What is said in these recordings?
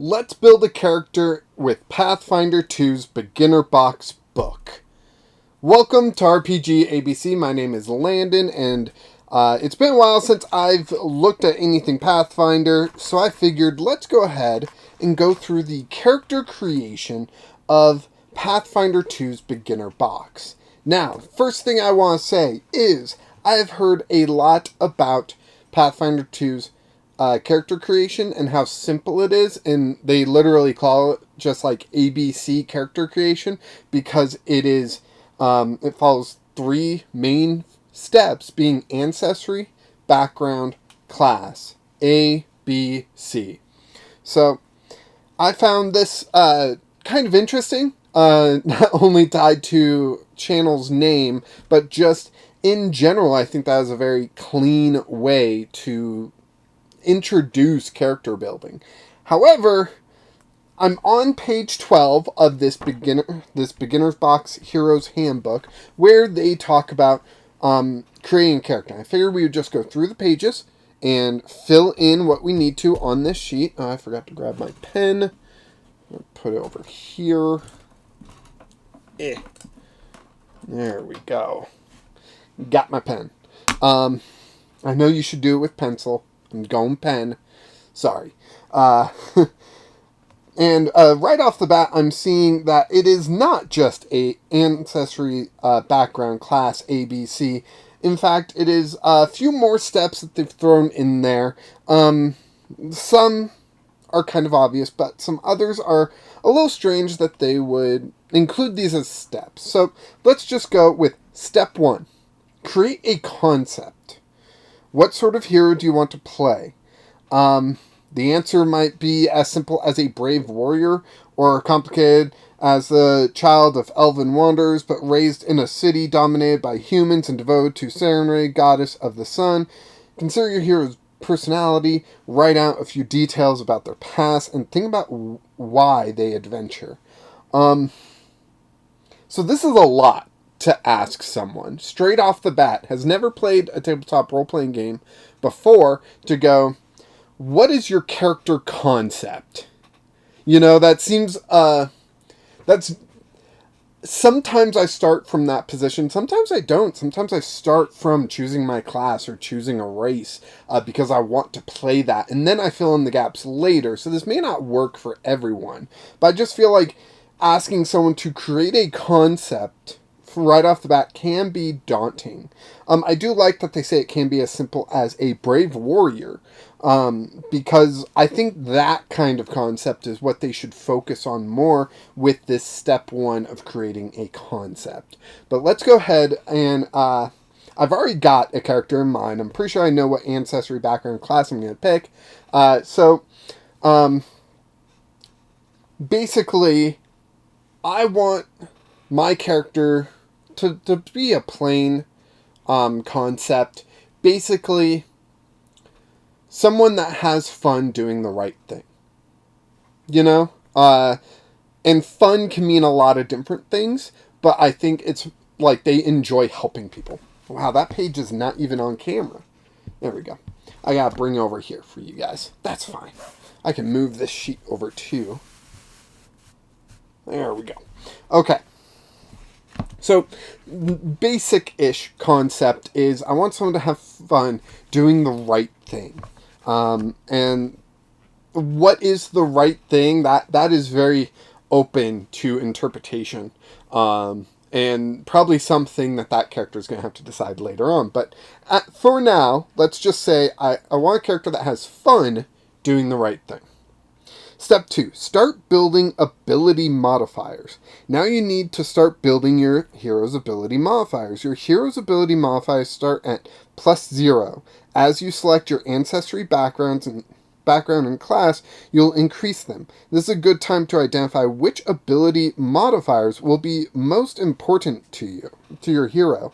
Let's build a character with Pathfinder 2's Beginner Box book. Welcome to RPG ABC. My name is Landon, and it's been a while since I've looked at anything Pathfinder, so I figured let's go ahead and go through the character creation of Pathfinder 2's Beginner Box. Now, first thing I want to say is I've heard a lot about Pathfinder 2's character creation and how simple it is, and they literally call it just like ABC character creation because it is it follows three main steps, being ancestry, background, class. A, B, C. So I found this kind of interesting, not only tied to channel's name, but just in general. I think that is a very clean way to introduce character building. However, I'm on page 12 of this beginner's box hero's handbook, where they talk about creating a character. I figured we would just go through the pages and fill in what we need to on this sheet. I forgot to grab my pen. I'll put it over here. There we go. Got my pen. I know you should do it with pencil. I'm going pen. Sorry. And right off the bat, I'm seeing that it is not just a ancestry, background, class, ABC. In fact, it is a few more steps that they've thrown in there. Some are kind of obvious, but some others are a little strange that they would include these as steps. So let's just go with step 1. Create a concept. What sort of hero do you want to play? The answer might be as simple as a brave warrior, or complicated as the child of elven wanderers, but raised in a city dominated by humans and devoted to Serenity, goddess of the sun. Consider your hero's personality, write out a few details about their past, and think about why they adventure. So this is a lot to ask someone straight off the bat, has never played a tabletop role-playing game before, to go, what is your character concept? You know, that seems, that's, sometimes I start from that position, sometimes I don't. Sometimes I start from choosing my class or choosing a race, because I want to play that, and then I fill in the gaps later. So this may not work for everyone, but I just feel like asking someone to create a concept right off the bat can be daunting. I do like that they say it can be as simple as a brave warrior, because I think that kind of concept is what they should focus on more with this step 1 of creating a concept. But let's go ahead and I've already got a character in mind. I'm pretty sure I know what ancestry, background, class I'm going to pick. Basically, I want my character to be a plain concept. Basically, someone that has fun doing the right thing. You know? And fun can mean a lot of different things, but I think it's like they enjoy helping people. Wow, that page is not even on camera. There we go. I gotta bring it over here for you guys. That's fine. I can move this sheet over too. There we go. Okay. So, basic-ish concept is I want someone to have fun doing the right thing. And what is the right thing? That is very open to interpretation. And probably something that character is going to have to decide later on. But for now, let's just say I want a character that has fun doing the right thing. Step 2, start building ability modifiers. Now you need to start building your hero's ability modifiers. Your hero's ability modifiers start at +0. As you select your ancestry, background and class, you'll increase them. This is a good time to identify which ability modifiers will be most important to you, to your hero.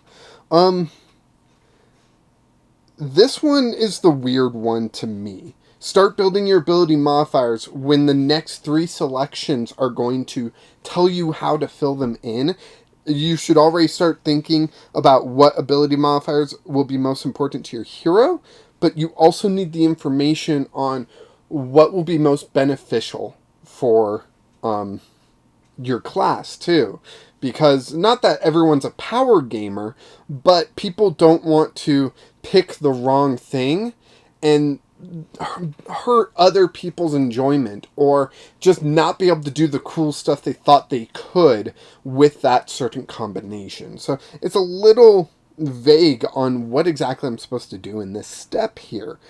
This one is the weird one to me. Start building your ability modifiers when the next 3 selections are going to tell you how to fill them in. You should already start thinking about what ability modifiers will be most important to your hero, but you also need the information on what will be most beneficial for your class too, because not that everyone's a power gamer, but people don't want to pick the wrong thing and hurt other people's enjoyment, or just not be able to do the cool stuff they thought they could with that certain combination. So it's a little vague on what exactly I'm supposed to do in this step here.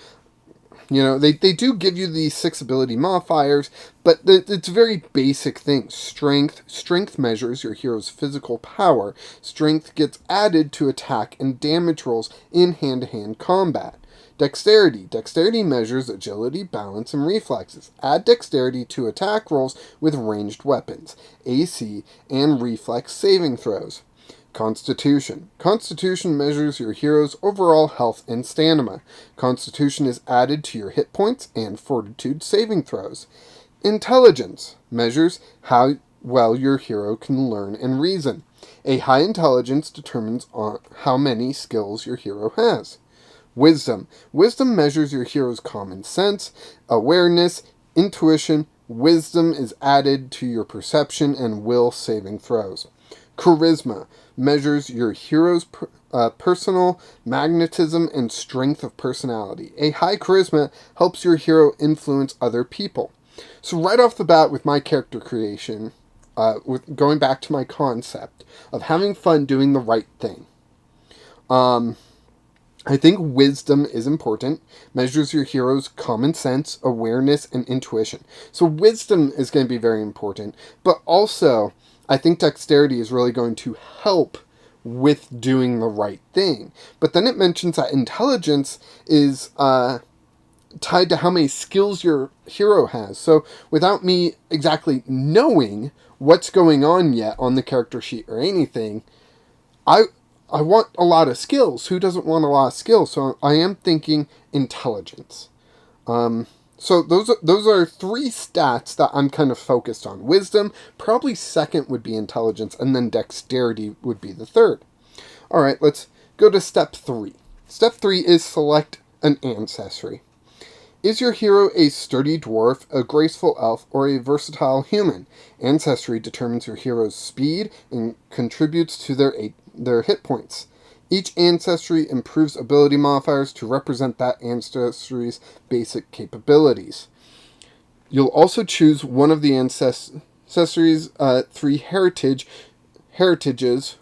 You know, they do give you these 6 ability modifiers, but it's very basic things. Strength measures your hero's physical power. Strength gets added to attack and damage rolls in hand-to-hand combat. Dexterity measures agility, balance, and reflexes. Add dexterity to attack rolls with ranged weapons, AC, and reflex saving throws. Constitution measures your hero's overall health and stamina. Constitution is added to your hit points and fortitude saving throws. Intelligence measures how well your hero can learn and reason. A high intelligence determines how many skills your hero has. Wisdom measures your hero's common sense, awareness, intuition. Wisdom is added to your perception and will saving throws. Charisma measures your hero's personal magnetism and strength of personality. A high charisma helps your hero influence other people. So right off the bat with my character creation, with going back to my concept of having fun doing the right thing, I think wisdom is important. Measures your hero's common sense, awareness, and intuition. So wisdom is going to be very important, but also I think dexterity is really going to help with doing the right thing. But then it mentions that intelligence is tied to how many skills your hero has. So without me exactly knowing what's going on yet on the character sheet or anything, I want a lot of skills. Who doesn't want a lot of skills? So I am thinking intelligence. So those are 3 stats that I'm kind of focused on. Wisdom, probably second would be intelligence, and then dexterity would be the third. All right, let's go to step 3. Step 3 is select an ancestry. Is your hero a sturdy dwarf, a graceful elf, or a versatile human? Ancestry determines your hero's speed and contributes to their hit points. Each ancestry improves ability modifiers to represent that ancestry's basic capabilities. You'll also choose one of the ancestry's 3 heritages,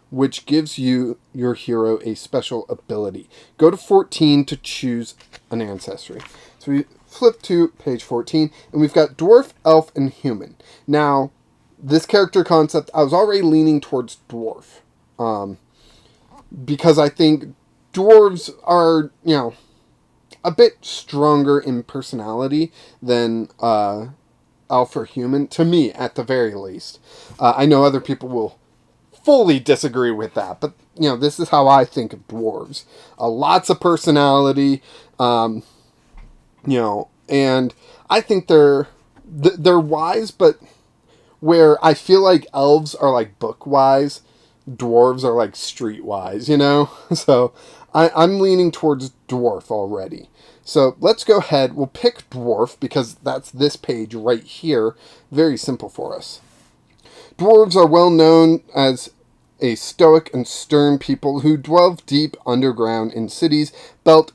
which gives you your hero a special ability. Go to 14 to choose an ancestry. So we flip to page 14, and we've got dwarf, elf, and human. Now, this character concept, I was already leaning towards dwarf. Because I think dwarves are, a bit stronger in personality than elf or human, to me, at the very least. I know other people will fully disagree with that, but, this is how I think of dwarves. Lots of personality, and I think they're wise, but where I feel like elves are like book wise, dwarves are like streetwise, So I'm leaning towards dwarf already. So let's go ahead. We'll pick dwarf because that's this page right here. Very simple for us. Dwarves are well known as a stoic and stern people who dwell deep underground in cities built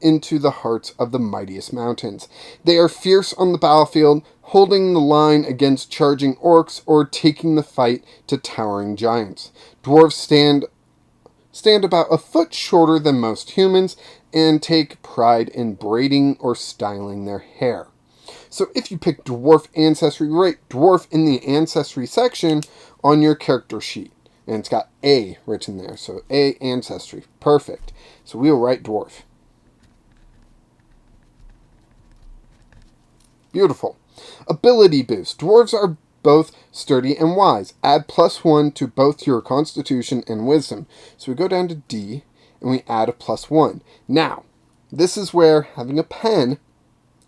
into the hearts of the mightiest mountains. They are fierce on the battlefield, holding the line against charging orcs or taking the fight to towering giants. Dwarves stand about a foot shorter than most humans and take pride in braiding or styling their hair. So if you pick dwarf ancestry, write dwarf in the ancestry section on your character sheet. And it's got A written there, so A ancestry. Perfect. So we'll write dwarf. Beautiful. Ability boost. Dwarves are both sturdy and wise. Add +1 to both your constitution and wisdom. So we go down to D, and we add a +1. Now, this is where having a pen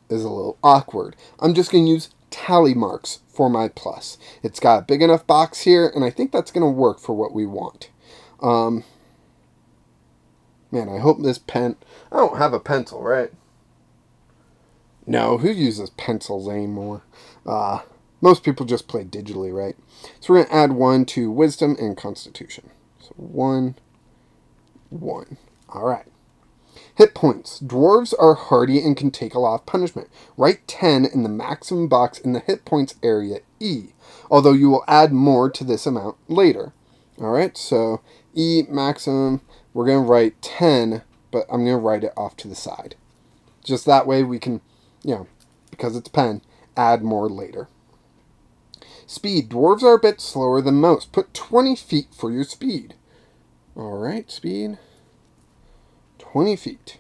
is a little awkward. I'm just going to use tally marks for my plus. It's got a big enough box here, and I think that's going to work for what we want. Man, I hope this pen... I don't have a pencil, right? No, who uses pencils anymore? Uh, Most people just play digitally, right? So we're going to add 1 to wisdom and constitution. So 1, 1. All right. Hit points. Dwarves are hardy and can take a lot of punishment. Write 10 in the maximum box in the hit points area E, although you will add more to this amount later. Alright, so E maximum, we're going to write 10, but I'm going to write it off to the side. Just that way we can, because it's pen, add more later. Speed. Dwarves are a bit slower than most. Put 20 feet for your speed. Alright, speed. 20 feet.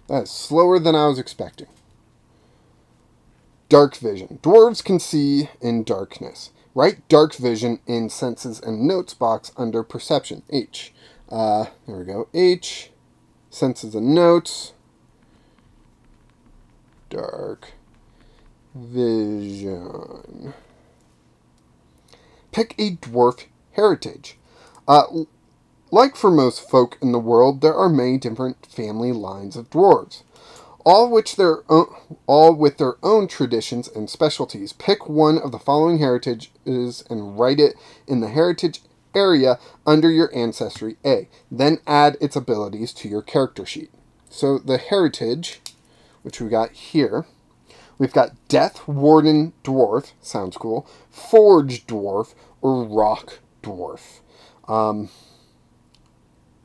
That is slower than I was expecting. Dark vision. Dwarves can see in darkness. Write dark vision in senses and notes box under perception. H. There we go. H. Senses and notes. Dark vision. Pick a dwarf heritage. Like for most folk in the world, there are many different family lines of dwarves, all with their own traditions and specialties. Pick one of the following heritages and write it in the heritage area under your ancestry A. Then add its abilities to your character sheet. So the heritage, which we got here, we've got Death Warden Dwarf, sounds cool, Forge Dwarf, or Rock Dwarf.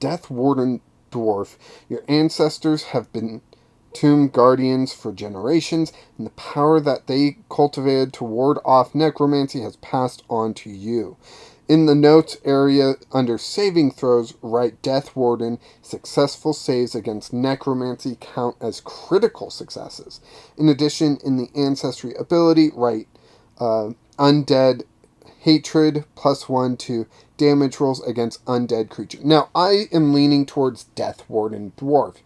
Death Warden Dwarf. Your ancestors have been tomb guardians for generations, and the power that they cultivated to ward off necromancy has passed on to you. In the notes area under saving throws, write Death Warden. Successful saves against necromancy count as critical successes. In addition, in the ancestry ability, write Undead Hatred +1 to damage rolls against undead creatures. Now, I am leaning towards Death Warden Dwarf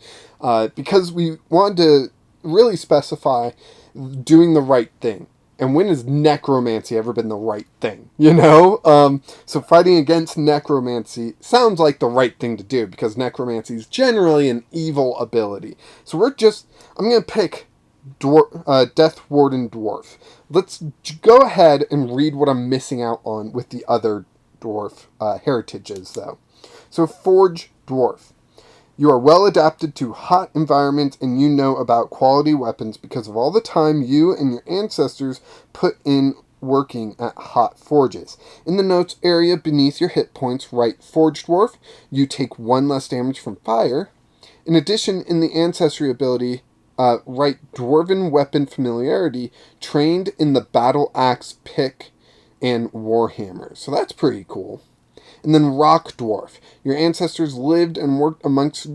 because we wanted to really specify doing the right thing. And when has necromancy ever been the right thing? So fighting against necromancy sounds like the right thing to do because necromancy is generally an evil ability. So I'm going to pick Death Warden Dwarf. Let's go ahead and read what I'm missing out on with the other dwarf heritages, though. So Forge Dwarf. You are well adapted to hot environments and you know about quality weapons because of all the time you and your ancestors put in working at hot forges. In the notes area beneath your hit points, write Forge Dwarf. You take 1 less damage from fire. In addition, in the ancestry ability, write Dwarven Weapon Familiarity, trained in the battle axe, pick, and warhammer. So that's pretty cool. And then Rock Dwarf. Your ancestors lived and worked amongst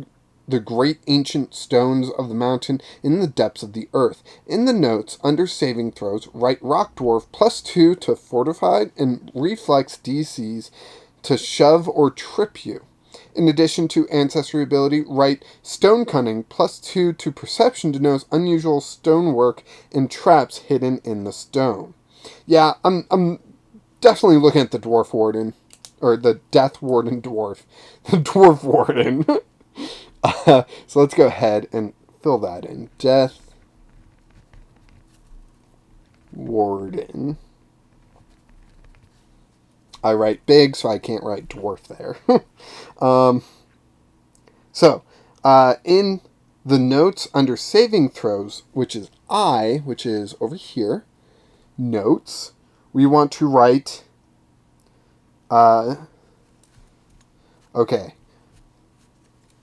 the great ancient stones of the mountain in the depths of the earth. In the notes, under saving throws, write Rock Dwarf +2 to fortified and reflex DCs to shove or trip you. In addition to ancestry ability, write Stone Cunning +2 to perception to notice unusual stonework and traps hidden in the stone. Yeah, I'm definitely looking at the Dwarf Warden. Or the Death Warden Dwarf. The Dwarf Warden. So let's go ahead and fill that in. Death Warden. I write big, so I can't write dwarf there. In the notes under saving throws, which is I, which is over here, notes, we want to write, okay,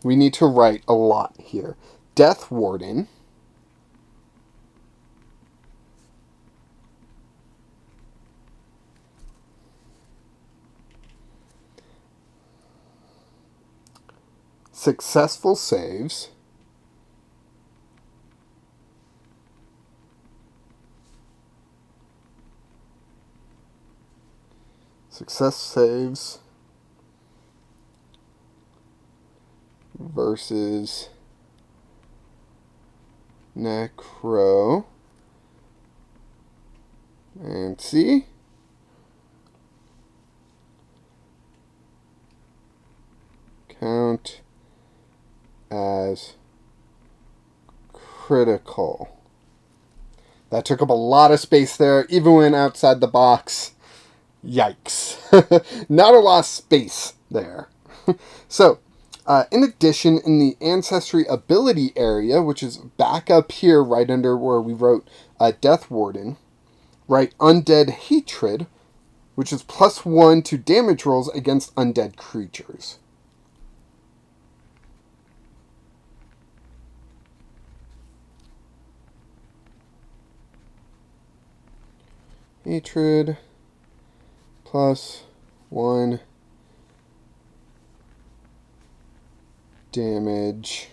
we need to write a lot here. Death Warden. Successful saves. Success saves versus necromancy count as critical. That took up a lot of space there, even when outside the box. Yikes. Not a lot of space there. So, in addition, in the Ancestry Ability area, which is back up here right under where we wrote Death Warden, write Undead Hatred, which is +1 to damage rolls against undead creatures. Hatred +1 damage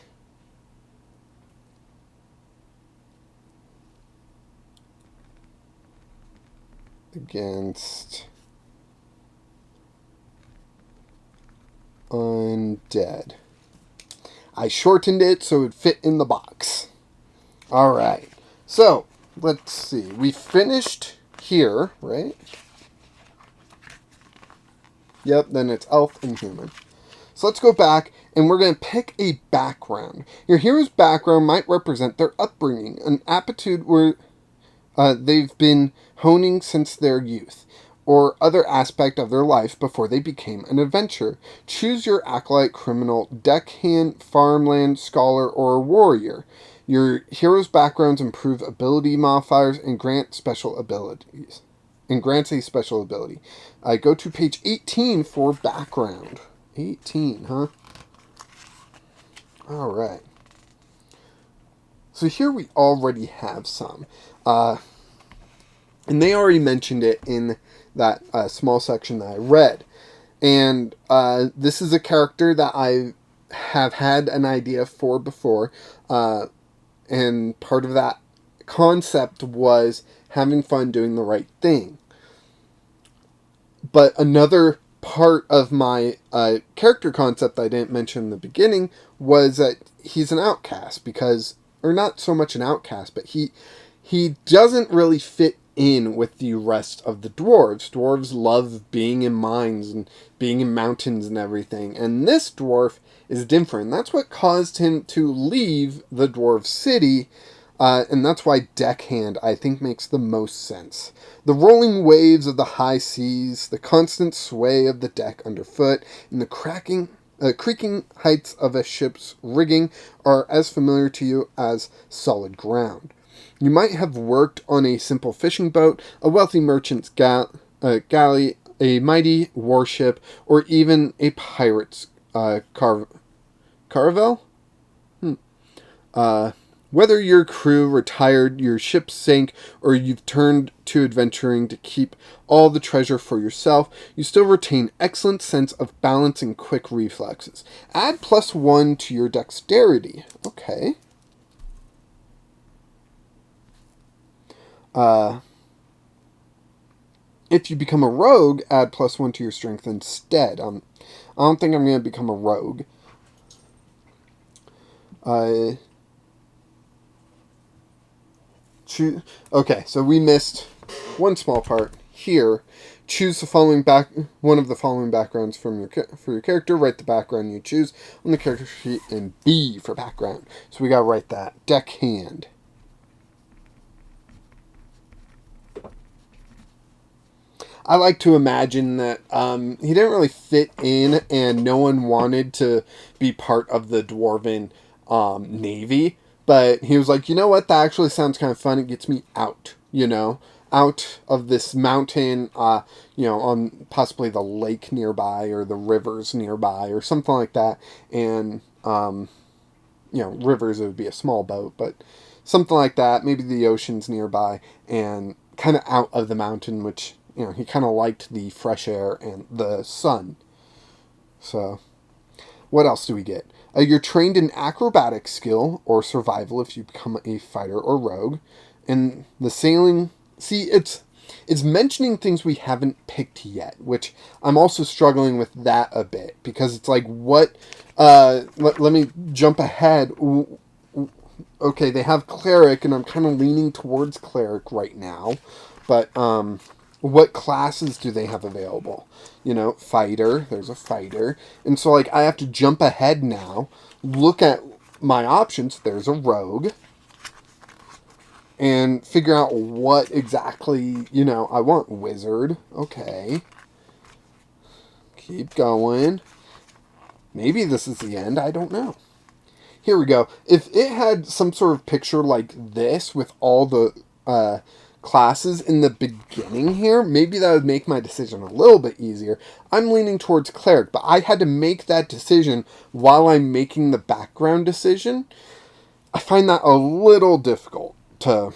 against undead. I shortened it so it would fit in the box. Alright, so let's see. We finished here, right? Yep, then it's elf and human. So let's go back, and we're going to pick a background. Your hero's background might represent their upbringing, an aptitude where they've been honing since their youth, or other aspect of their life before they became an adventurer. Choose your acolyte, criminal, deckhand, farmland, scholar, or warrior. Your hero's backgrounds improve ability modifiers and grant special abilities. And grants a special ability. Go to page 18 for background. 18, huh? Alright. So here we already have some. And they already mentioned it in that small section that I read. And this is a character that I have had an idea for before. And part of that concept was having fun doing the right thing. But another part of my character concept I didn't mention in the beginning was that he's an outcast, because, or not so much an outcast, but he doesn't really fit in with the rest of the dwarves. Dwarves love being in mines and being in mountains and everything, and this dwarf is different. That's what caused him to leave the dwarf city, and that's why deckhand, I think, makes the most sense. The rolling waves of the high seas, the constant sway of the deck underfoot, and the creaking heights of a ship's rigging are as familiar to you as solid ground. You might have worked on a simple fishing boat, a wealthy merchant's galley, a mighty warship, or even a pirate's caravel? Whether your crew retired, your ship sank, or you've turned to adventuring to keep all the treasure for yourself, you still retain excellent sense of balance and quick reflexes. Add +1 to your dexterity. Okay. If you become a rogue, add +1 to your strength instead. I don't think I'm going to become a rogue. Okay, so we missed one small part here. Choose the following one of the following backgrounds for your character. Write the background you choose on the character sheet, and B for background. So we gotta write that. Deckhand. I like to imagine that he didn't really fit in, and no one wanted to be part of the dwarven navy. But he was like, you know what? That actually sounds kind of fun. It gets me out, out of this mountain, on possibly the lake nearby or the rivers nearby or something like that. And, rivers, it would be a small boat, but something like that. Maybe the ocean's nearby, and kind of out of the mountain, which, he kind of liked the fresh air and the sun. So, what else do we get? You're trained in acrobatic skill or survival if you become a fighter or rogue. And the sailing... See, it's mentioning things we haven't picked yet, which I'm also struggling with that a bit. Because it's like, what... let me jump ahead. Okay, they have cleric, and I'm kind of leaning towards cleric right now. But, what classes do they have available? Fighter. There's a fighter. And so, I have to jump ahead now, look at my options. There's a rogue. and figure out what exactly, I want. Wizard. Okay. Keep going. Maybe this is the end. I don't know. Here we go. If it had some sort of picture like this with all the classes in the beginning here, maybe that would make my decision a little bit easier. I'm leaning towards cleric, but I had to make that decision while I'm making the background decision. I find that a little difficult to,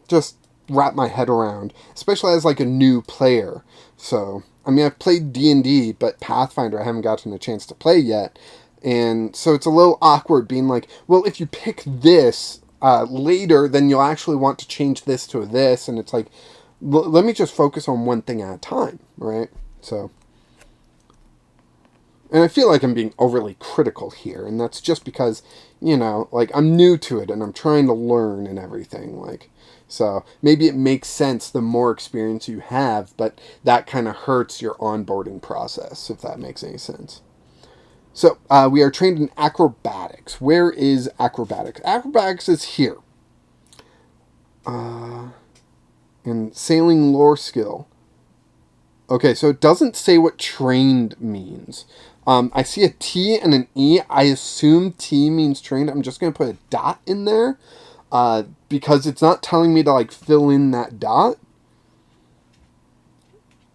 just wrap my head around, especially as like a new player. So, I mean, I've played D&D, but Pathfinder I haven't gotten a chance to play yet. And so it's a little awkward being like, well, if you pick this later, then you'll actually want to change this to this. And it's like, let me just focus on one thing at a time, right? So, and I feel like I'm being overly critical here. And that's just because, like, I'm new to it and I'm trying to learn and everything. Like, so maybe it makes sense the more experience you have, but that kind of hurts your onboarding process, if that makes any sense. So, we are trained in acrobatics. Where is acrobatics? Acrobatics is here. In sailing lore skill. Okay, so it doesn't say what trained means. I see a T and an E. I assume T means trained. I'm just going to put a dot in there. Because it's not telling me to, like, fill in that dot.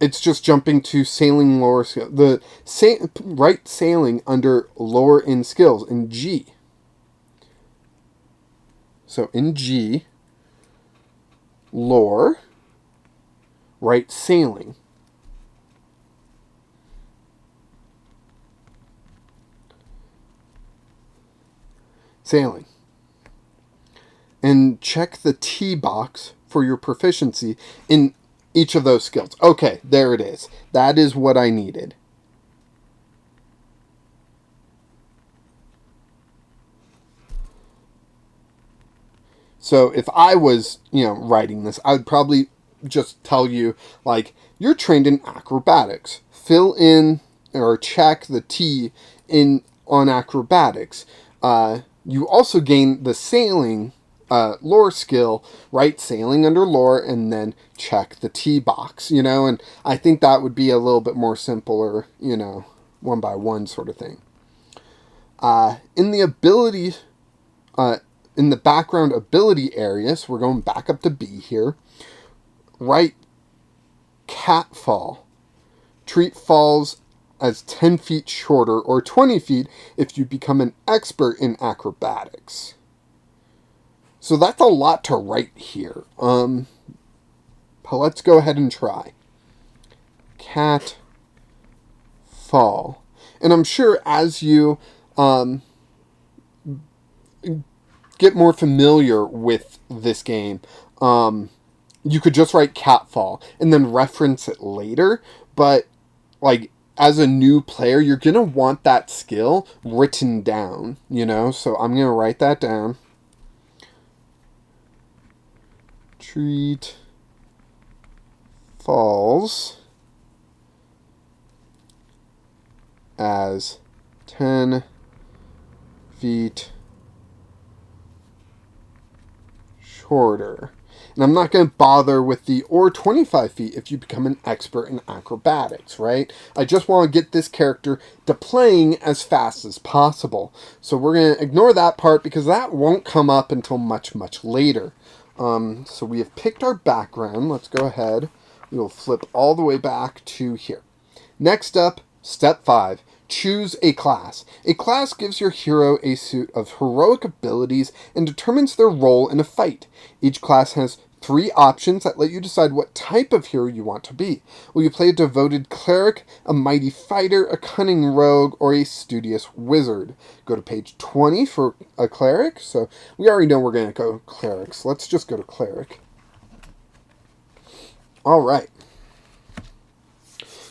It's just jumping to sailing lore skill. Right sailing under lore in skills in G. So in G, lore, right sailing. Sailing. And check the T box for your proficiency in each of those skills. Okay, there it is. That is what I needed. So if I was, writing this, I would probably just tell you, like, you're trained in acrobatics. Fill in or check the T on acrobatics. You also gain the sailing lore skill, right sailing under lore, and then check the T box, and I think that would be a little bit more simpler, one by one sort of thing. In the ability, in the background ability areas, we're going back up to B here, right catfall. Treat falls as 10 feet shorter or 20 feet if you become an expert in acrobatics. So that's a lot to write here. But let's go ahead and try. Cat fall. And I'm sure as you get more familiar with this game, you could just write catfall and then reference it later. But, like, as a new player, you're going to want that skill written down, So I'm going to write that down. Treat falls as 10 feet shorter. And I'm not going to bother with the or 25 feet if you become an expert in acrobatics, right? I just want to get this character to playing as fast as possible. So we're going to ignore that part because that won't come up until much, much later. So we have picked our background. Let's go ahead. We will flip all the way back to here. Next up, step 5. Choose a class. A class gives your hero a suit of heroic abilities and determines their role in a fight. Each class has 3 options that let you decide what type of hero you want to be. Will you play a devoted cleric, a mighty fighter, a cunning rogue, or a studious wizard? Go to page 20 for a cleric. So we already know we're going to go clerics. Let's just go to cleric. All right.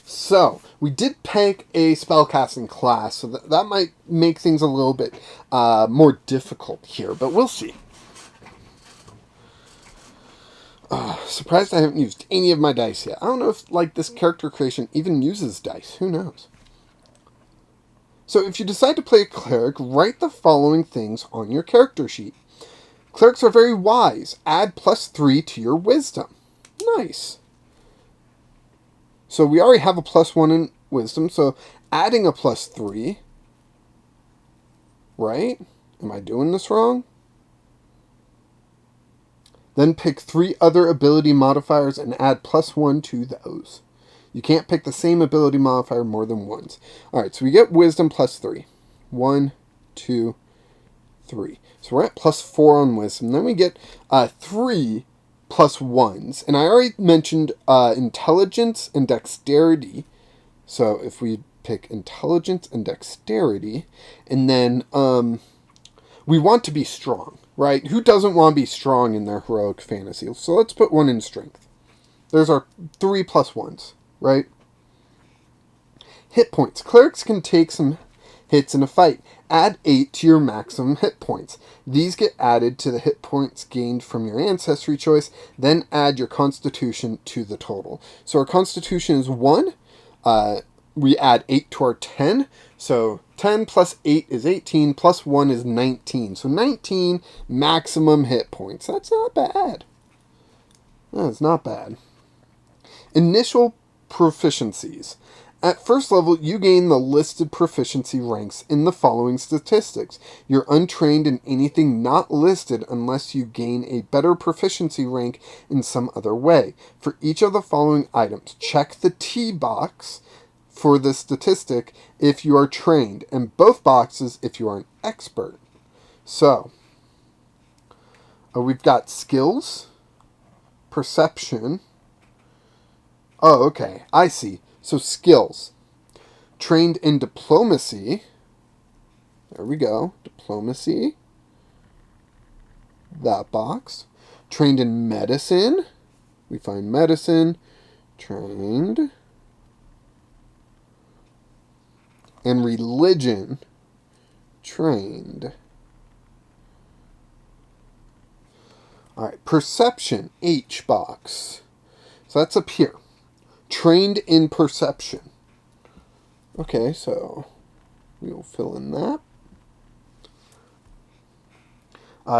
So, we did pick a spellcasting class, so that might make things a little bit more difficult here, but we'll see. Surprised I haven't used any of my dice yet. I don't know if, like, this character creation even uses dice. Who knows? So, if you decide to play a cleric, write the following things on your character sheet. Clerics are very wise. Add +3 to your wisdom. Nice. So we already have a +1 in wisdom, so adding a +3, right? Am I doing this wrong? Then pick 3 other ability modifiers and add +1 to those. You can't pick the same ability modifier more than once. Alright, so we get wisdom +3. 1, 2, 3. So we're at +4 on wisdom. Then we get 3 +1s. And I already mentioned intelligence and dexterity. So if we pick intelligence and dexterity, and then we want to be strong, right? Who doesn't want to be strong in their heroic fantasy? So let's put 1 in strength. There's our 3 +1s, right? Hit points. Clerics can take some hits in a fight. Add 8 to your maximum hit points. These get added to the hit points gained from your ancestry choice. Then add your constitution to the total. So our constitution is 1. We add 8 to our 10. So 10 plus 8 is 18, plus 1 is 19. So 19 maximum hit points. That's not bad. That's not bad. Initial proficiencies. At first level, you gain the listed proficiency ranks in the following statistics. You're untrained in anything not listed unless you gain a better proficiency rank in some other way. For each of the following items, check the T box for the statistic if you are trained, and both boxes if you are an expert. So, we've got skills, perception. Oh, okay, I see. So skills. Trained in diplomacy. There we go. Diplomacy. That box. Trained in medicine. We find medicine. Trained. And religion. Trained. Alright, perception. H box. So that's up here. Trained in perception. Okay, so we'll fill in that.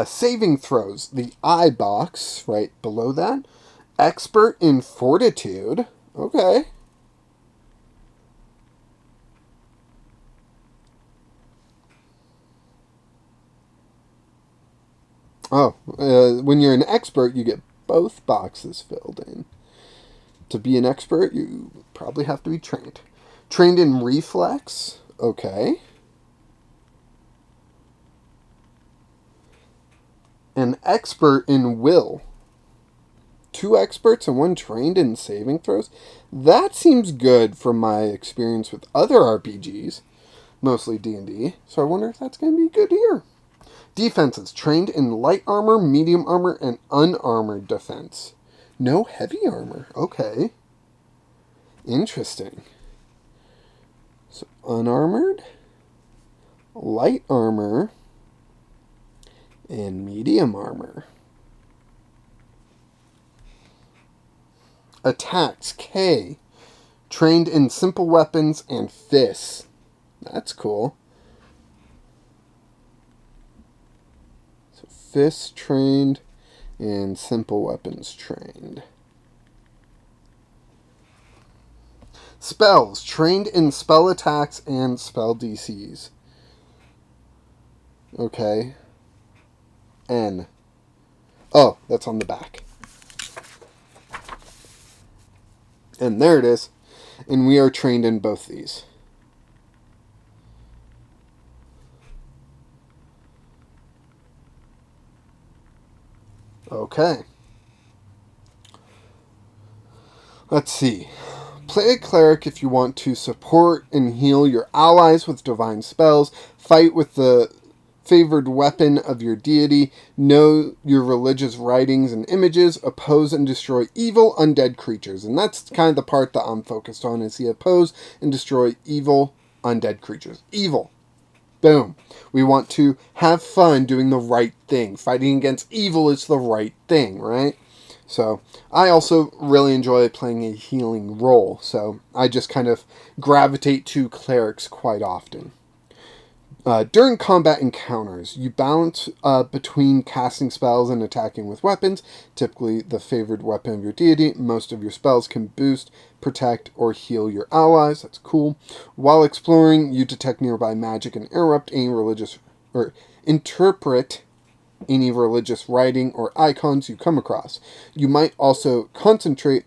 Saving throws. The I box right below that. Expert in fortitude. Okay. Oh, when you're an expert, you get both boxes filled in. To be an expert, you probably have to be trained. Trained in reflex. Okay. An expert in will. 2 experts and 1 trained in saving throws. That seems good from my experience with other RPGs. Mostly D&D. So I wonder if that's going to be good here. Defenses. Trained in light armor, medium armor, and unarmored defense. No heavy armor. Okay. Interesting. So, unarmored, light armor, and medium armor. Attacks. K. Trained in simple weapons and fists. That's cool. So, fists trained. And simple weapons trained. Spells. Trained in spell attacks and spell DCs. Okay. N. Oh, that's on the back. And there it is. And we are trained in both these. Okay. Let's see. Play a cleric if you want to support and heal your allies with divine spells, fight with the favored weapon of your deity, know your religious writings and images, oppose and destroy evil undead creatures. And that's kind of the part that I'm focused on, is the oppose and destroy evil undead creatures. Evil. Boom. We want to have fun doing the right thing. Fighting against evil is the right thing, right? So, I also really enjoy playing a healing role, so I just kind of gravitate to clerics quite often. During combat encounters, you balance between casting spells and attacking with weapons, typically the favored weapon of your deity. Most of your spells can boost, protect, or heal your allies. That's cool. While exploring, you detect nearby magic and interrupt any religious or interpret any religious writing or icons you come across. You might also concentrate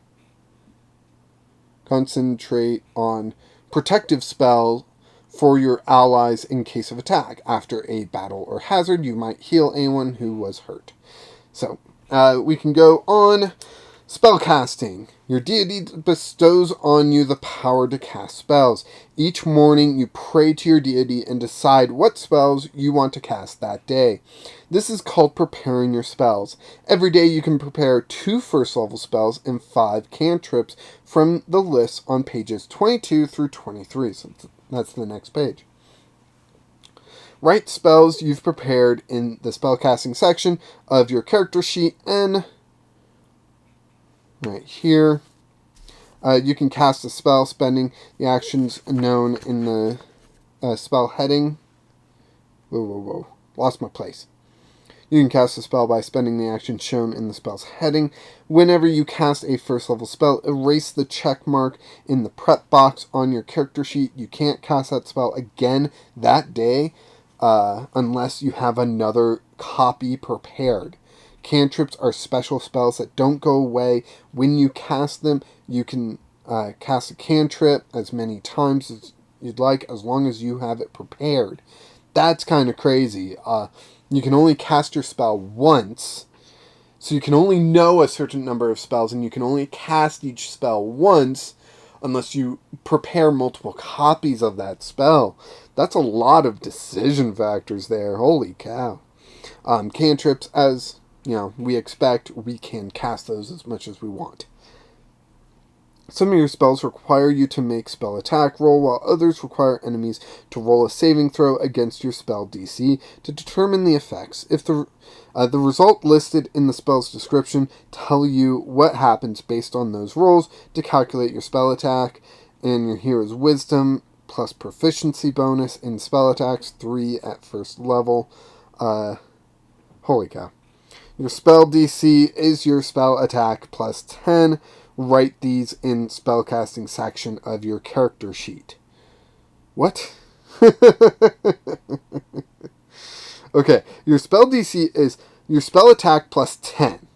on protective spells for your allies in case of attack. After a battle or hazard, you might heal anyone who was hurt. So, we can go on. Spellcasting. Your deity bestows on you the power to cast spells. Each morning, you pray to your deity and decide what spells you want to cast that day. This is called preparing your spells. Every day, you can prepare 2 first-level spells and 5 cantrips from the list on pages 22 through 23. So that's the next page. Write spells you've prepared in the spellcasting section of your character sheet, and right here, you can cast a spell spending the actions known in the spell heading. Whoa. Lost my place. You can cast a spell by spending the action shown in the spell's heading. Whenever you cast a first level spell, erase the check mark in the prep box on your character sheet. You can't cast that spell again that day unless you have another copy prepared. Cantrips are special spells that don't go away when you cast them. You can cast a cantrip as many times as you'd like, as long as you have it prepared. That's kind of crazy. You can only cast your spell once, so you can only know a certain number of spells, and you can only cast each spell once unless you prepare multiple copies of that spell. That's a lot of decision factors there. Holy cow. Cantrips, as we expect, we can cast those as much as we want. Some of your spells require you to make spell attack roll, while others require enemies to roll a saving throw against your spell DC to determine the effects. If the result listed in the spell's description tell you what happens based on those rolls to calculate your spell attack, and your hero's wisdom plus proficiency bonus in spell attacks, 3 at first level. Holy cow. Your spell DC is your spell attack plus 10. Write these in spellcasting section of your character sheet. What? Okay, your spell DC is your spell attack plus 10,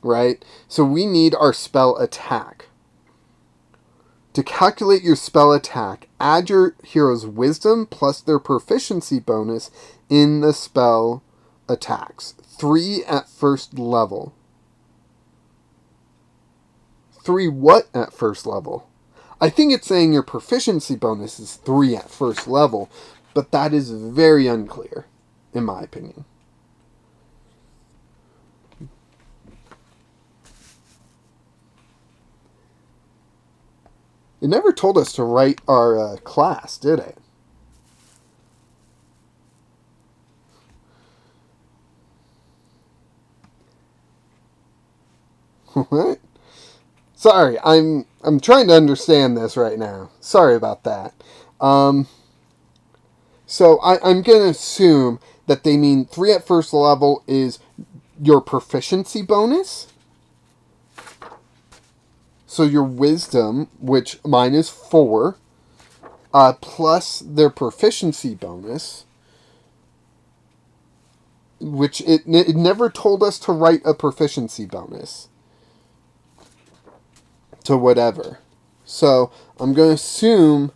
right? So we need our spell attack. To calculate your spell attack, add your hero's wisdom plus their proficiency bonus in the spell attacks. 3 at first level. 3 what at first level? I think it's saying your proficiency bonus is 3 at first level, but that is very unclear, in my opinion. It never told us to write our class, did it? What? Sorry, I'm trying to understand this right now. Sorry about that. So I'm going to assume that they mean 3 at first level is your proficiency bonus. So your wisdom, which mine is 4, plus their proficiency bonus, which it never told us to write a proficiency bonus to whatever. So I'm going to assume.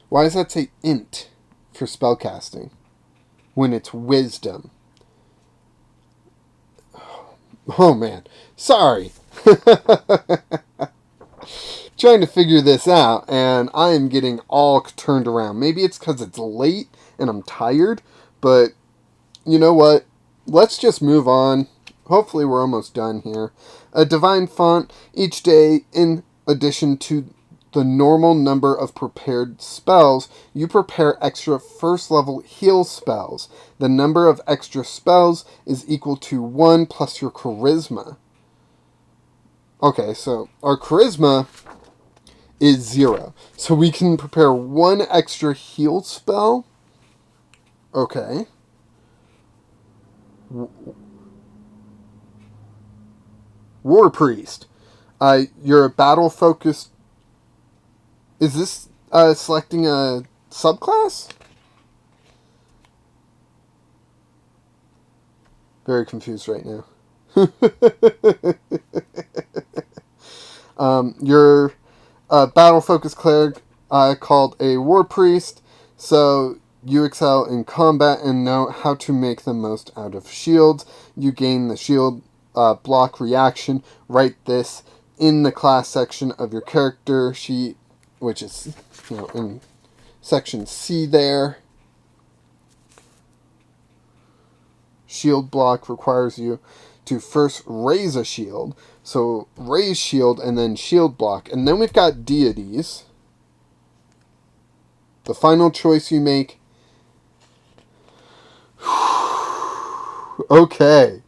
Why does that say int for spellcasting when it's wisdom? Oh man, sorry. Trying to figure this out, and I am getting all turned around. Maybe it's because it's late and I'm tired, but you know what? Let's just move on. Hopefully we're almost done here. A divine font each day, in addition to the normal number of prepared spells, you prepare extra first level heal spells. The number of extra spells is equal to 1 plus your charisma. Okay, so our charisma is 0. So we can prepare 1 extra heal spell. Okay. War Priest. You're a battle-focused... Is this selecting a subclass? Very confused right now. You're a battle-focused cleric called a War Priest, so you excel in combat and know how to make the most out of shields. You gain the shield block reaction. Write this in the class section of your character sheet, which is, in section C there. Shield block requires you to first raise a shield. So raise shield and then shield block. And then we've got deities. The final choice you make. Okay.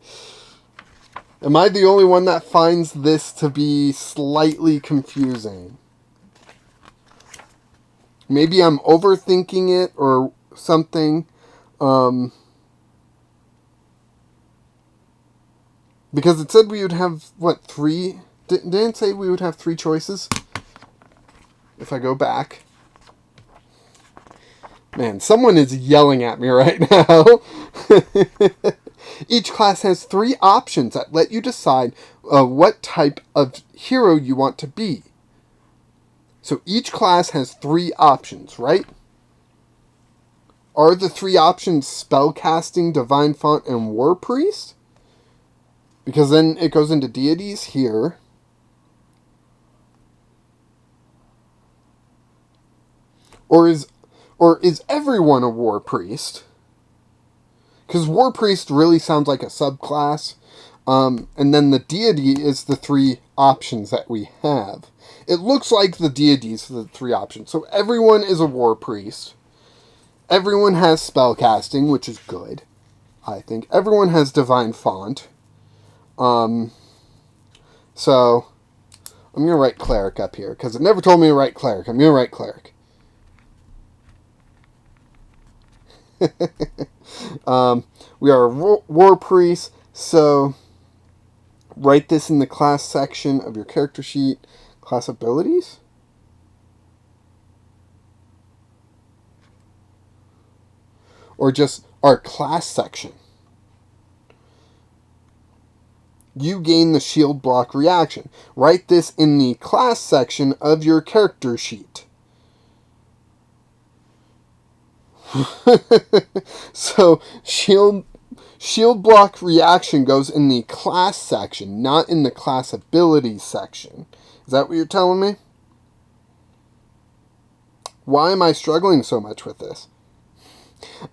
Am I the only one that finds this to be slightly confusing? Maybe I'm overthinking it or something. Because it said we would have, 3? Didn't it say we would have 3 choices? If I go back. Man, someone is yelling at me right now. Each class has 3 options that let you decide what type of hero you want to be. So each class has 3 options, right? Are the 3 options Spellcasting, Divine Font, and War Priest? Because then it goes into deities here. Or is everyone a War Priest? Because War Priest really sounds like a subclass. And then the deity is the 3 options that we have. It looks like the deities are the 3 options. So everyone is a War Priest. Everyone has Spellcasting, which is good, I think. Everyone has Divine Font. So I'm going to write Cleric up here, because it never told me to write Cleric. I'm going to write Cleric. We are a War Priest, so write this in the class section of your character sheet. Class abilities? Or just our class section. You gain the shield block reaction. Write this in the class section of your character sheet. So, shield block reaction goes in the class section, not in the class abilities section. Is that what you're telling me? Why am I struggling so much with this?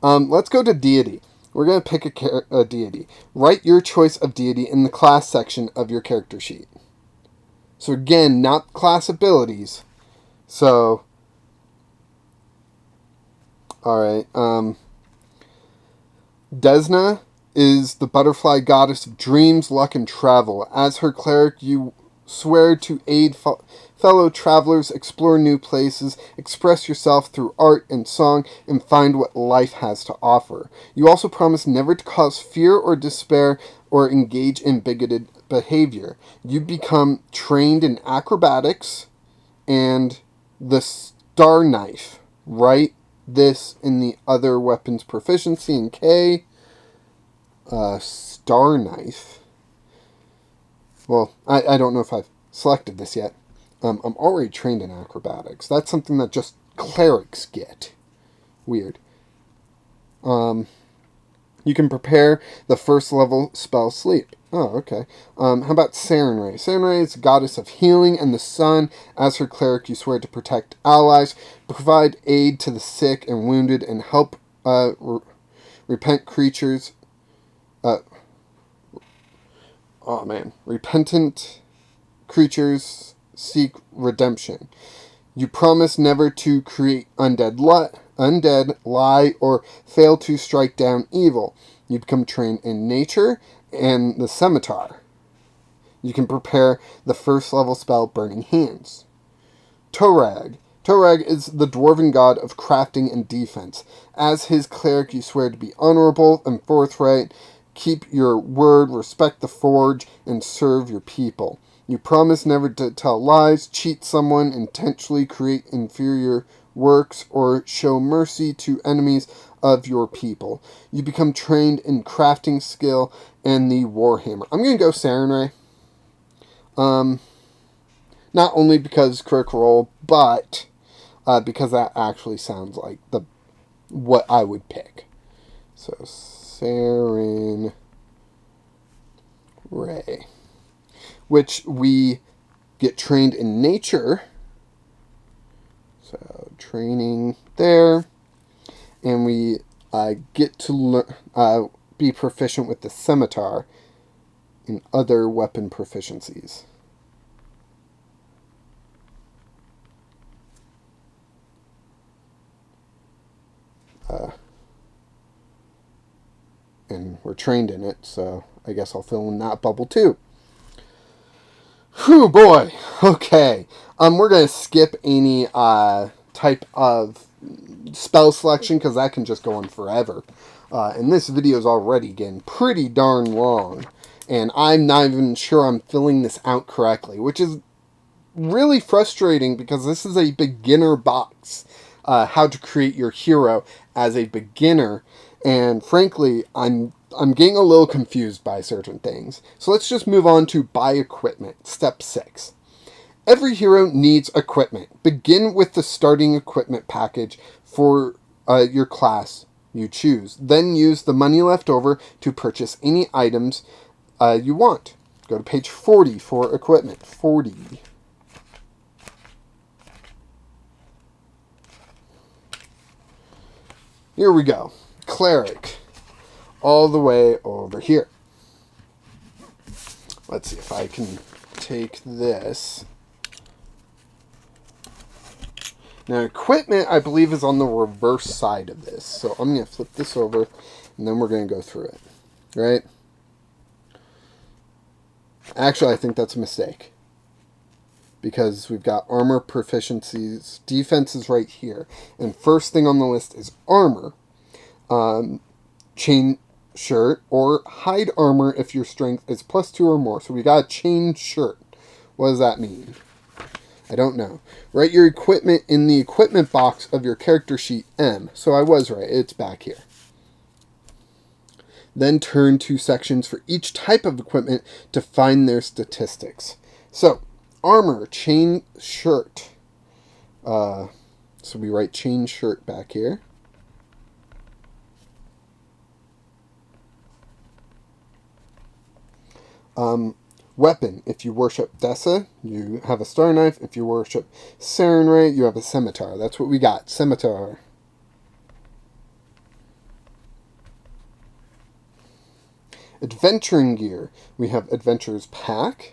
Let's go to deity. We're going to pick a deity. Write your choice of deity in the class section of your character sheet. So again, not class abilities. So, alright. Desna is the butterfly goddess of dreams, luck, and travel. As her cleric, you swear to aid fellow travelers, explore new places, express yourself through art and song, and find what life has to offer. You also promise never to cause fear or despair or engage in bigoted behavior. You become trained in acrobatics and the star knife. Write this in the other weapons proficiency in K. Star knife. Well, I don't know if I've selected this yet. I'm already trained in acrobatics. That's something that just clerics get. Weird. You can prepare the first level spell sleep. Oh, okay. How about Sarenrae? Sarenrae is goddess of healing and the sun. As her cleric, you swear to protect allies, provide aid to the sick and wounded, and help repentant creatures seek redemption. You promise never to create undead, lie, or fail to strike down evil. You become trained in nature and the scimitar. You can prepare the first level spell, Burning Hands. Torag. Torag is the dwarven god of crafting and defense. As his cleric, you swear to be honorable and forthright, keep your word, respect the forge, and serve your people. You promise never to tell lies, cheat someone, intentionally create inferior works, or show mercy to enemies of your people. You become trained in crafting skill and the warhammer. I'm going to go Sarenrae. Not only because critical role, but because that actually sounds like what I would pick. So Sarenrae, which we get trained in nature. So training there, and we get to be proficient with the scimitar and other weapon proficiencies. And we're trained in it, so I guess I'll fill in that bubble too. Whew, boy. Okay. We're going to skip any type of spell selection, because that can just go on forever. And this video is already getting pretty darn long. And I'm not even sure I'm filling this out correctly, which is really frustrating because this is a beginner box. How to create your hero as a beginner. And frankly, I'm getting a little confused by certain things. So let's just move on to buy equipment. Step 6. Every hero needs equipment. Begin with the starting equipment package for your class you choose. Then use the money left over to purchase any items you want. Go to page 40 for equipment. 40. Here we go. Cleric. All the way over here. Let's see if I can take this. Now, equipment, I believe, is on the reverse side of this. So I'm going to flip this over, and then we're going to go through it. Right? Actually, I think that's a mistake. Because we've got armor proficiencies. Defense is right here. And first thing on the list is armor. Chain shirt or hide armor if your strength is +2 or more. So we got a chain shirt. What does that mean? I don't know. Write your equipment in the equipment box of your character sheet M. So I was right. It's back here. Then turn to sections for each type of equipment to find their statistics. So, armor, chain shirt. So we write chain shirt back here. Weapon. If you worship Dessa, you have a star knife. If you worship Sarenrae, you have a scimitar. That's what we got. Scimitar. Adventuring gear. We have Adventurer's Pack.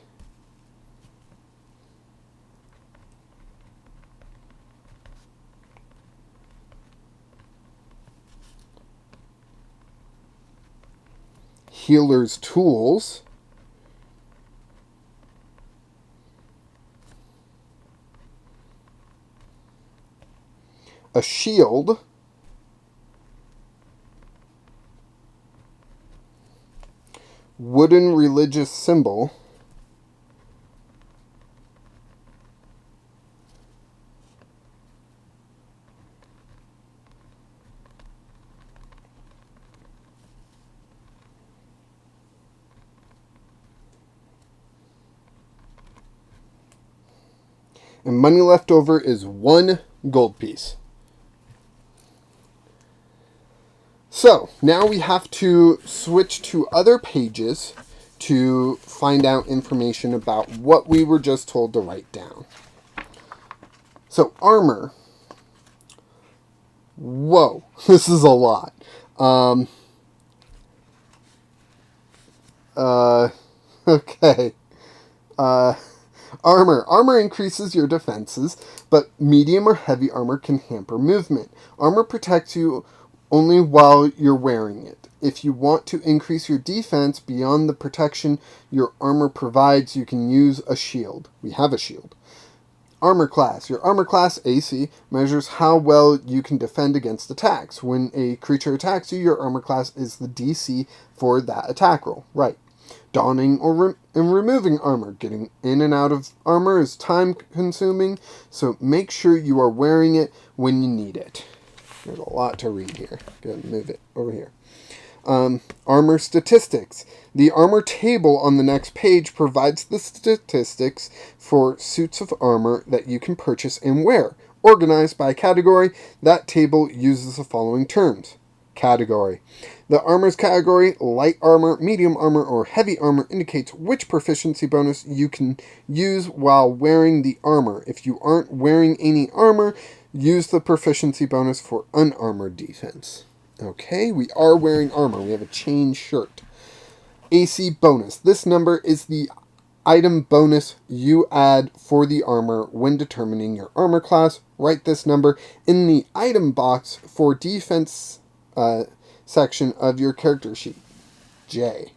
Healer's Tools. A shield. Wooden religious symbol. And money left over is 1 gold piece. So, now we have to switch to other pages to find out information about what we were just told to write down. So, armor. Whoa, this is a lot. Okay. Armor. Armor increases your defenses, but medium or heavy armor can hamper movement. Armor protects you only while you're wearing it. If you want to increase your defense beyond the protection your armor provides, you can use a shield. We have a shield. Armor class. Your armor class, AC, measures how well you can defend against attacks. When a creature attacks you, your armor class is the DC for that attack roll. Right. Donning or and removing armor. Getting in and out of armor is time consuming, so make sure you are wearing it when you need it. There's a lot to read here. Go ahead and move it over here. Armor statistics. The armor table on the next page provides the statistics for suits of armor that you can purchase and wear. Organized by category, that table uses the following terms. Category. The armor's category, light armor, medium armor, or heavy armor, indicates which proficiency bonus you can use while wearing the armor. If you aren't wearing any armor, use the proficiency bonus for unarmored defense. Okay, we are wearing armor. We have a chain shirt. AC bonus. This number is the item bonus you add for the armor when determining your armor class. Write this number in the item box for defense section of your character sheet. J.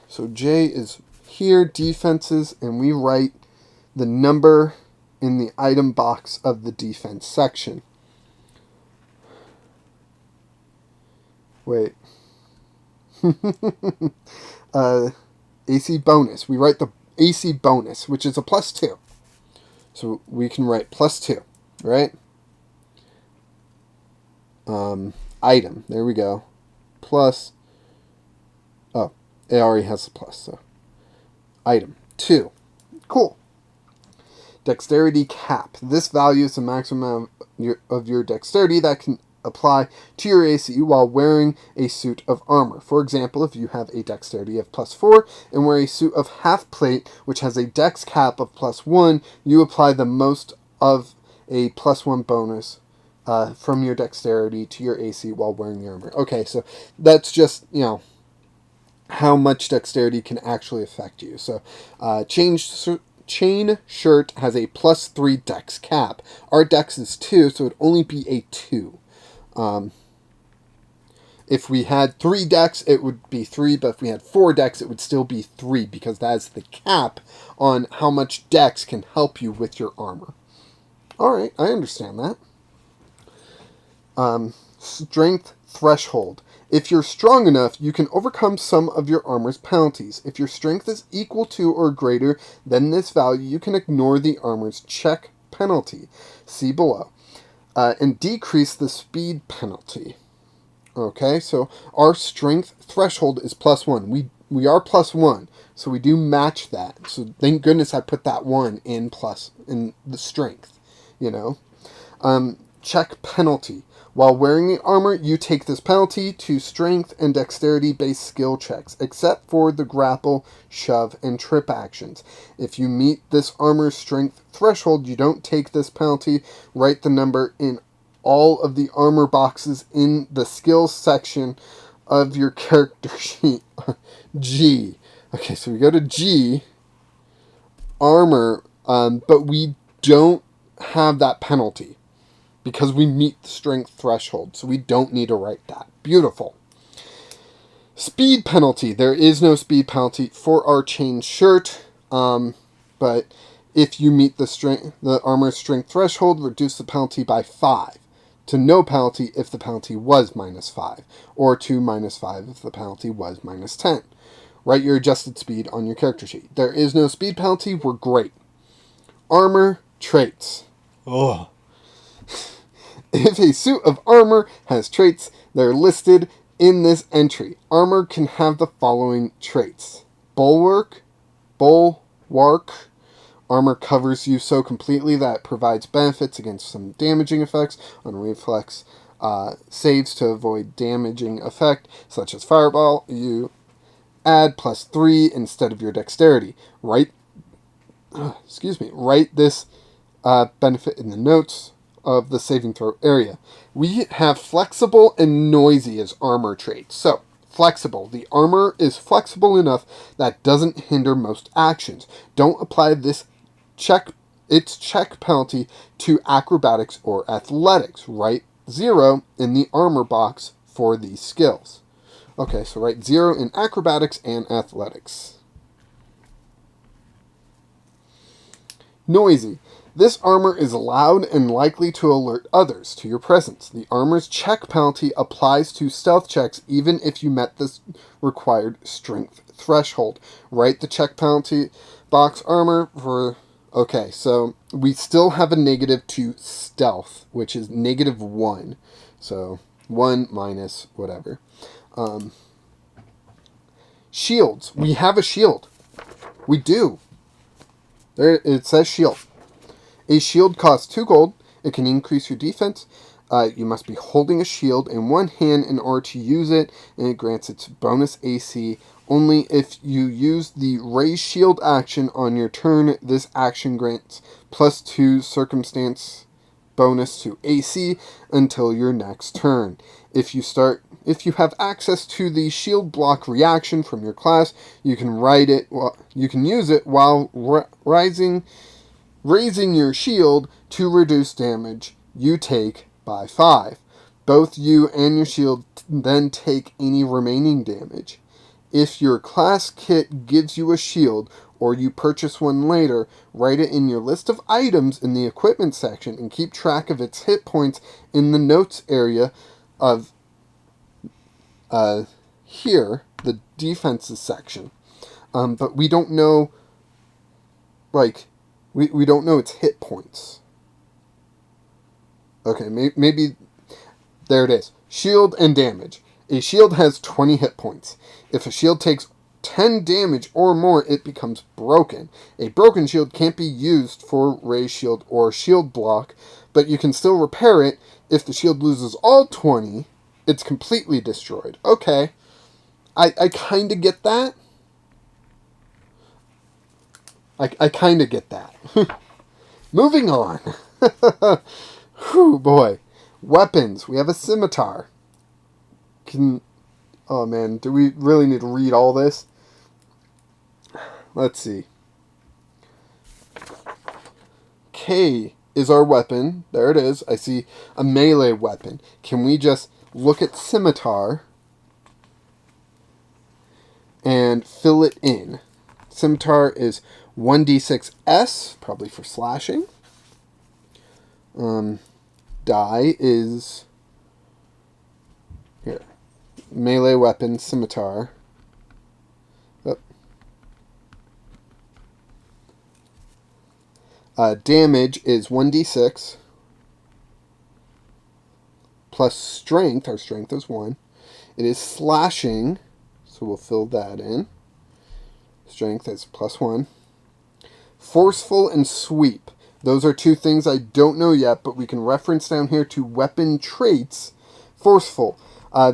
So J is here, defenses, and we write the number in the item box of the defense section. Wait. AC bonus. We write the AC bonus, which is a +2. So we can write +2, right? Item. There we go. Plus. Oh, it already has the plus, so. Item. 2. Cool. Dexterity cap. This value is the maximum of your dexterity that can apply to your AC while wearing a suit of armor. For example, if you have a dexterity of +4 and wear a suit of half plate which has a dex cap of +1, you apply the most of a +1 bonus from your dexterity to your AC while wearing the armor. Okay, so that's just, how much dexterity can actually affect you. So chain shirt has a +3 dex cap. Our dex is 2, so it would only be a 2. If we had 3 decks, it would be 3, but if we had 4 decks, it would still be 3, because that's the cap on how much dex can help you with your armor. Alright, I understand that. Strength threshold. If you're strong enough, you can overcome some of your armor's penalties. If your strength is equal to or greater than this value, you can ignore the armor's check penalty. See below. And decrease the speed penalty. Okay, so our strength threshold is +1. We are +1, so we do match that. So thank goodness I put that 1 in the strength, Check penalty. While wearing the armor, you take this penalty to strength and dexterity-based skill checks, except for the grapple, shove, and trip actions. If you meet this armor strength threshold, you don't take this penalty. Write the number in all of the armor boxes in the skills section of your character sheet. G. Okay, so we go to G, armor, but we don't have that penalty, because we meet the strength threshold, so we don't need to write that. Beautiful. Speed penalty. There is no speed penalty for our chain shirt, but if you meet the armor strength threshold, reduce the penalty by 5 to no penalty if the penalty was -5, or to -5 if the penalty was -10. Write your adjusted speed on your character sheet. There is no speed penalty. We're great. Armor traits. Oh. If a suit of armor has traits, they're listed in this entry. Armor can have the following traits. Bulwark. Armor covers you so completely that it provides benefits against some damaging effects on reflex saves to avoid damaging effect, such as fireball. You add +3 instead of your dexterity. Write this benefit in the notes of the saving throw area. We have flexible and noisy as armor traits. So, flexible. The armor is flexible enough that doesn't hinder most actions. Don't apply its check penalty to acrobatics or athletics. Write 0 in the armor box for these skills. Okay, so write 0 in acrobatics and athletics. Noisy. This armor is loud and likely to alert others to your presence. The armor's check penalty applies to stealth checks even if you met this required strength threshold. Write the check penalty box armor for... Okay, so we still have a negative to stealth, which is -1. So 1 minus whatever. Shields. We have a shield. We do. There, it says shield. A shield costs 2 gold. It can increase your defense. You must be holding a shield in one hand in order to use it, and it grants its bonus AC. Only if you use the raise shield action on your turn, this action grants +2 circumstance bonus to AC until your next turn. If you have access to the shield block reaction from your class, you can use it while raising your shield to reduce damage you take by 5. Both you and your shield then take any remaining damage. If your class kit gives you a shield, or you purchase one later, write it in your list of items in the equipment section and keep track of its hit points in the notes area of here, the defenses section. But we don't know, we don't know its hit points. Okay, maybe, there it is. Shield and damage. A shield has 20 hit points. If a shield takes 10 damage or more, it becomes broken. A broken shield can't be used for raise shield or shield block, but you can still repair it. If the shield loses all 20, it's completely destroyed. Okay, I kind of get that. I kind of get that. Moving on. Whew, boy. Weapons. We have a scimitar. Oh man, do we really need to read all this? Let's see. K is our weapon. There it is. I see a melee weapon. Can we just look at scimitar and fill it in? Scimitar is 1d6s, probably for slashing. Die is here. Melee weapon, scimitar. Damage is 1d6 plus strength. Our strength is 1. It is slashing, so we'll fill that in. Strength is +1. Forceful and sweep. Those are two things I don't know yet, but we can reference down here to weapon traits. Forceful.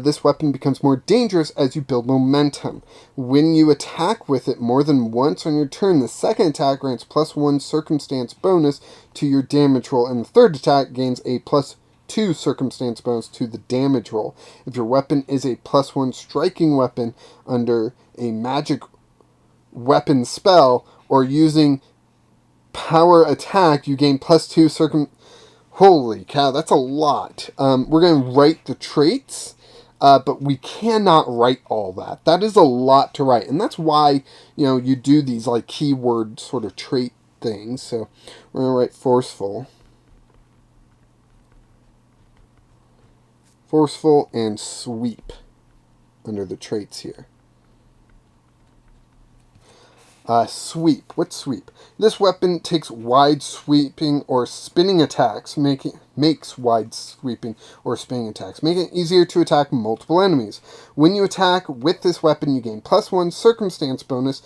This weapon becomes more dangerous as you build momentum. When you attack with it more than once on your turn, the second attack grants +1 circumstance bonus to your damage roll, and the third attack gains a +2 circumstance bonus to the damage roll. If your weapon is a +1 striking weapon under a magic weapon spell or using power attack, you gain +2 Holy cow, that's a lot. We're going to write the traits. But we cannot write all that. That is a lot to write. And that's why, you do these like keyword sort of trait things. So we're going to write forceful. Forceful and sweep under the traits here. Sweep. What's sweep? This weapon takes wide sweeping or spinning attacks, makes wide sweeping or spinning attacks, making it easier to attack multiple enemies. When you attack with this weapon, you gain +1 circumstance bonus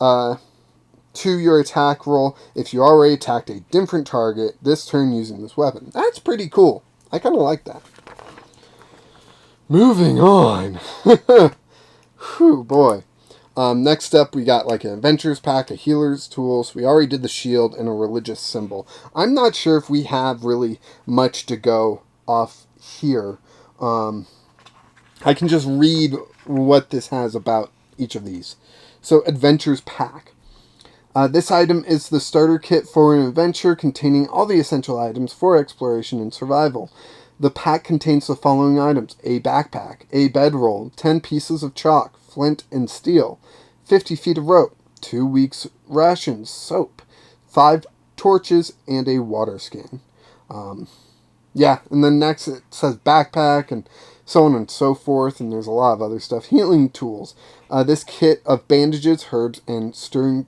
to your attack roll if you already attacked a different target this turn using this weapon. That's pretty cool. I kind of like that. Moving on. Whew, boy. Next up, we got like an adventurer's pack, a healer's tools. We already did the shield and a religious symbol. I'm not sure if we have really much to go off here. I can just read what this has about each of these. So, adventurer's pack. This item is the starter kit for an adventure containing all the essential items for exploration and survival. The pack contains the following items: a backpack, a bedroll, 10 pieces of chalk, flint and steel, 50 feet of rope, 2 weeks rations, soap, 5 torches, and a water skin. Yeah, and then next it says backpack and so on and so forth, and there's a lot of other stuff. Healing tools. This kit of bandages, herbs, and suturing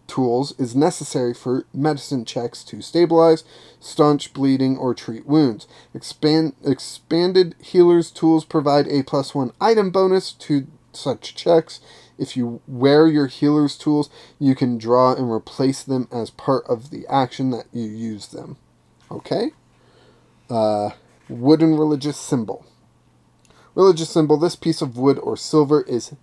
tools is necessary for medicine checks to stabilize, staunch bleeding, or treat wounds. Expanded healer's tools provide a +1 item bonus to such checks. If you wear your healer's tools, you can draw and replace them as part of the action that you use them. Okay? Wooden religious symbol. Religious symbol. This piece of wood or silver is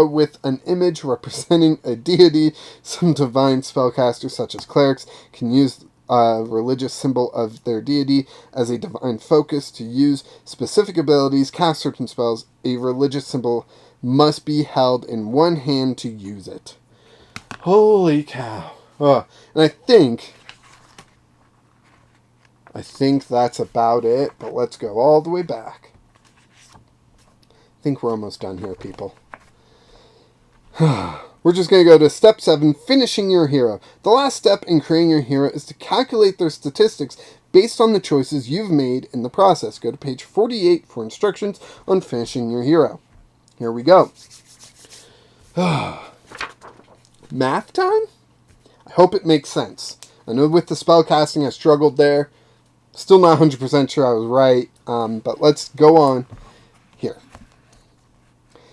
with an image representing a deity. Some divine spellcasters, such as clerics, can use a religious symbol of their deity as a divine focus to use specific abilities, cast certain spells. A religious symbol must be held in one hand to use it. Holy cow. And I think that's about it, but let's go all the way back. I think we're almost done here, people. We're just going to go to step 7, finishing your hero. The last step in creating your hero is to calculate their statistics based on the choices you've made in the process. Go to page 48 for instructions on finishing your hero. Here we go. Math time? I hope it makes sense. I know with the spellcasting I struggled there. Still not 100% sure I was right, but let's go on here.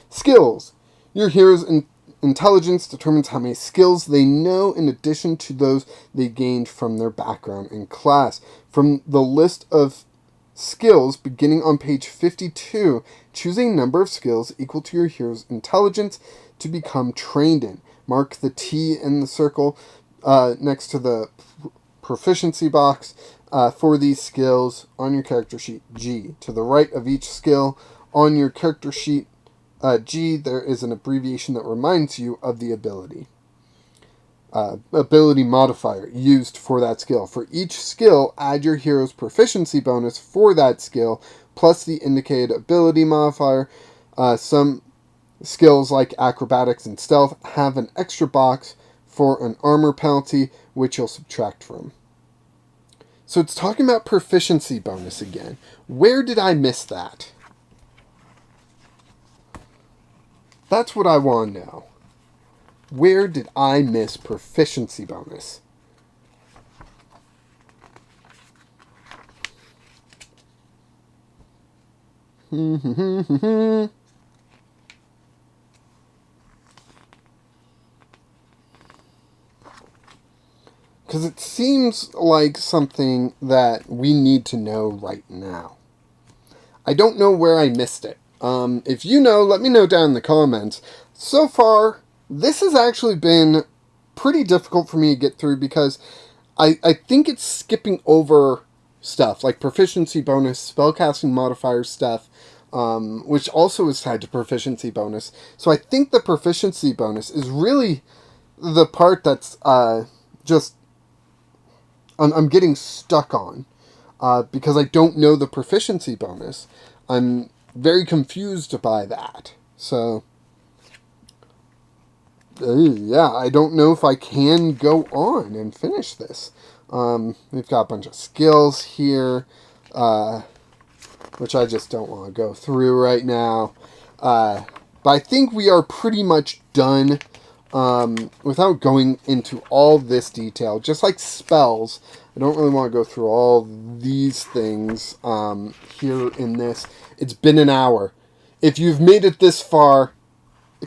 Skills. Your hero's intelligence determines how many skills they know in addition to those they gained from their background in class. From the list of skills beginning on page 52, choose a number of skills equal to your hero's intelligence to become trained in. Mark the T in the circle next to the proficiency box for these skills on your character sheet G. To the right of each skill on your character sheet G, there is an abbreviation that reminds you of the ability modifier used for that skill. For each skill, add your hero's proficiency bonus for that skill, plus the indicated ability modifier. Some skills like acrobatics and stealth have an extra box for an armor penalty, which you'll subtract from. So it's talking about proficiency bonus again. Where did I miss that? That's what I want to know. Where did I miss proficiency bonus? Because it seems like something that we need to know right now. I don't know where I missed it. If you know, let me know down in the comments. So far, this has actually been pretty difficult for me to get through because I think it's skipping over stuff like proficiency bonus, spellcasting modifier stuff, which also is tied to proficiency bonus. So I think the proficiency bonus is really the part that's just I'm getting stuck on because I don't know the proficiency bonus. I'm very confused by that. So, yeah, I don't know if I can go on and finish this. We've got a bunch of skills here, which I just don't want to go through right now. But I think we are pretty much done without going into all this detail. Just like spells, I don't really want to go through all these things here in this. It's been an hour. If you've made it this far,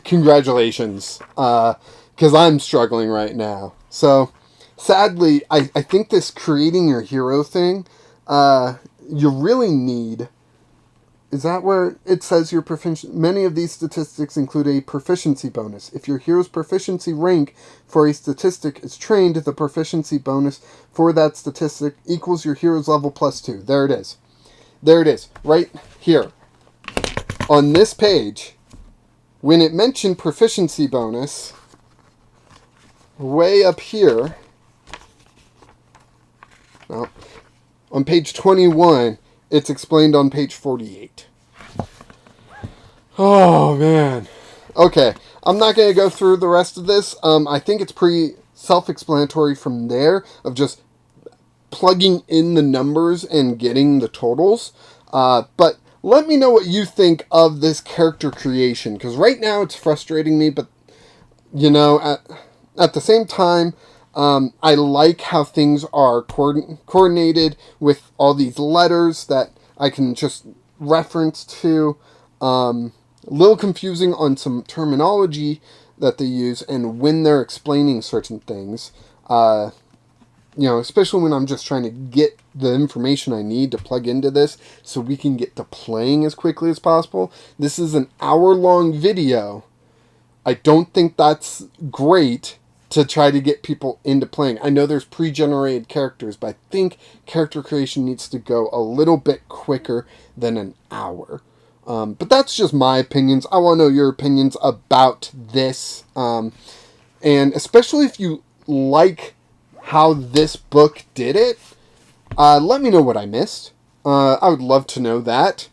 congratulations, because I'm struggling right now. So, sadly, I think this creating your hero thing, you really need... Is that where it says your proficiency? Many of these statistics include a proficiency bonus. If your hero's proficiency rank for a statistic is trained, the proficiency bonus for that statistic equals your hero's level +2. There it is. There it is. Right here. On this page, when it mentioned proficiency bonus, way up here, well, on page 21, it's explained on page 48. Oh, man. Okay, I'm not going to go through the rest of this. I think it's pretty self-explanatory from there of just plugging in the numbers and getting the totals. But let me know what you think of this character creation, because right now it's frustrating me, but you know, at the same time, I like how things are coordinated with all these letters that I can just reference to. A little confusing on some terminology that they use and when they're explaining certain things. Especially when I'm just trying to get the information I need to plug into this so we can get to playing as quickly as possible. This is an hour-long video. I don't think that's great to try to get people into playing. I know there's pre-generated characters, but I think character creation needs to go a little bit quicker than an hour. But that's just my opinions. I want to know your opinions about this. And especially if you like how this book did it, let me know what I missed. I would love to know that.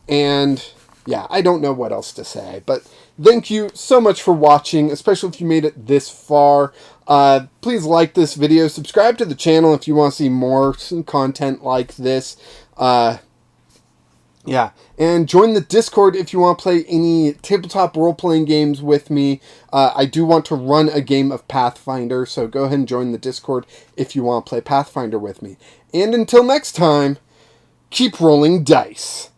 And yeah, I don't know what else to say. But thank you so much for watching, especially if you made it this far. Please like this video. Subscribe to the channel if you want to see more content like this. Yeah, and join the Discord if you want to play any tabletop role-playing games with me. I do want to run a game of Pathfinder, so go ahead and join the Discord if you want to play Pathfinder with me. And until next time, keep rolling dice.